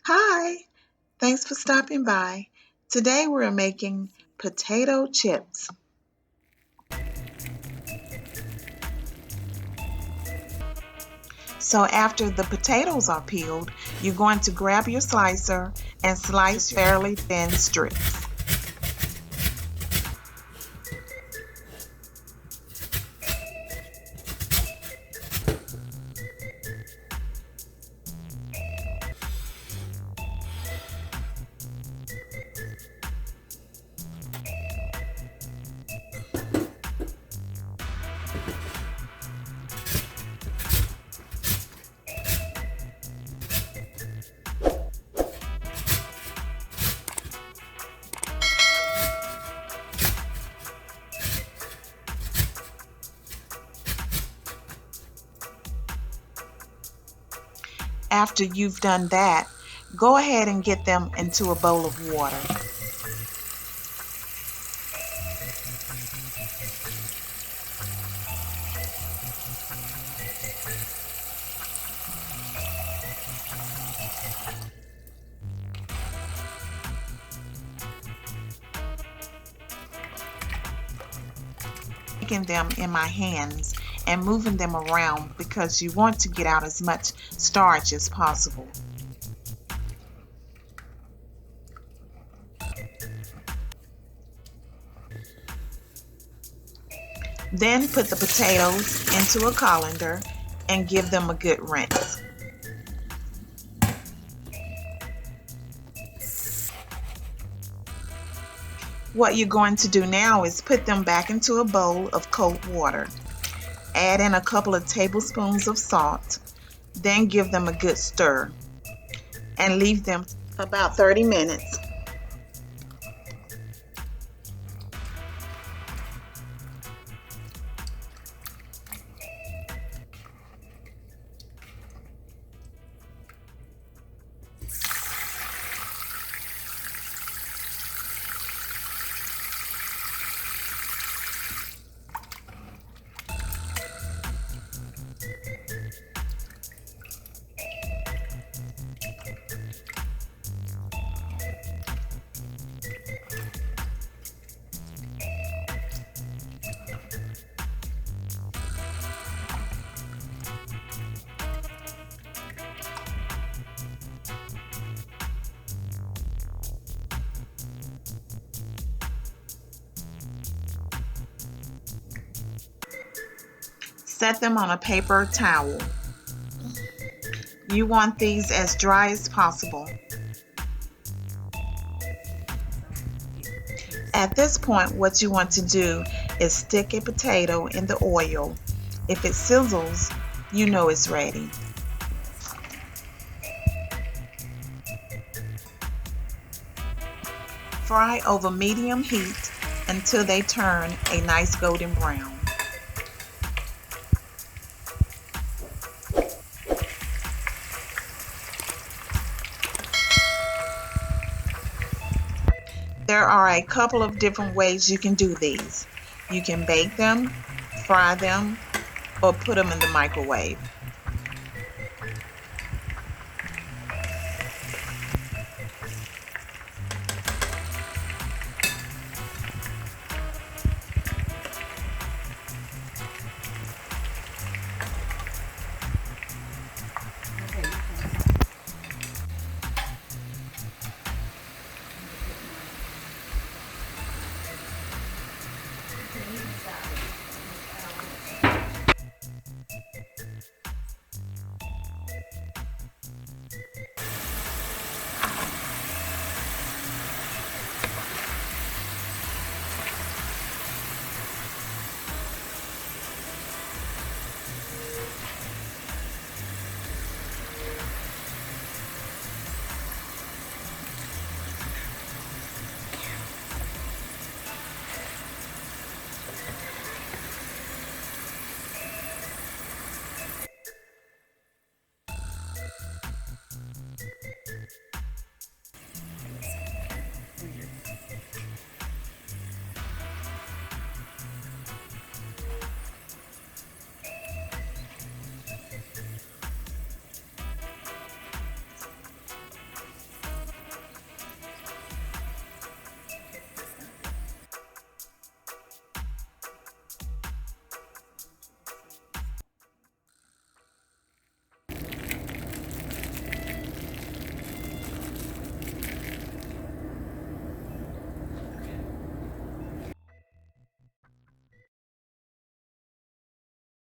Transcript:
Hi, thanks for stopping by. Today we're making potato chips. So after the potatoes are peeled, you're going to grab your slicer and slice fairly thin strips. After you've done that, go ahead and get them into a bowl of water. Taking them in my hands and moving them around because you want to get out as much starch as possible. Then put the potatoes into a colander and give them a good rinse. What you're going to do now is put them back into a bowl of cold water. Add in a couple of tablespoons of salt, then give them a good stir and leave them about 30 minutes. Set them on a paper towel. You want these as dry as possible. At this point, what you want to do is stick a potato in the oil. If it sizzles, you know it's ready. Fry over medium heat until they turn a nice golden brown. There are a couple of different ways you can do these. You can bake them, fry them, or put them in the microwave.